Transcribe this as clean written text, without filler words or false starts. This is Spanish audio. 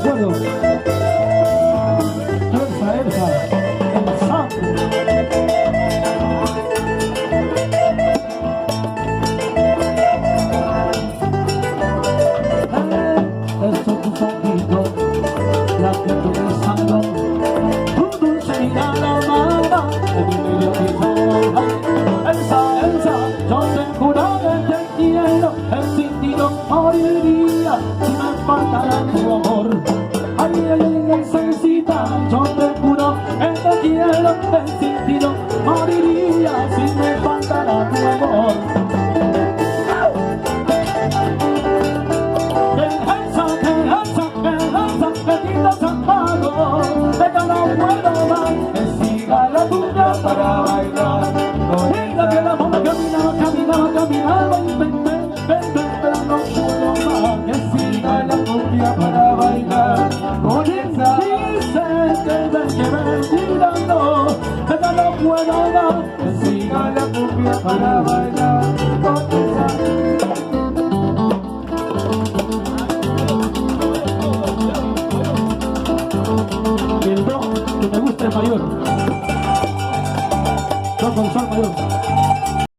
recuerdo. Elsa, el santo. Esos tus ojitos, la que tú besando, tu dulce mirada amada, Elsa, yo te juro que te quiero, el sentido moriría si me faltara tu amor. Ay, ay, ay, Elsita, yo te juro que te quiero, el sentido moriría si me faltara tu amor. Para bailar, Oiga que la moda caminaba y ven, pero no puedo más. Que siga la cumbia para bailar, con esa dice que ven mirando, pero no puedo más. que siga la cumbia para bailar, con esa. El do que me gusta es mayor. Do con sol mayor.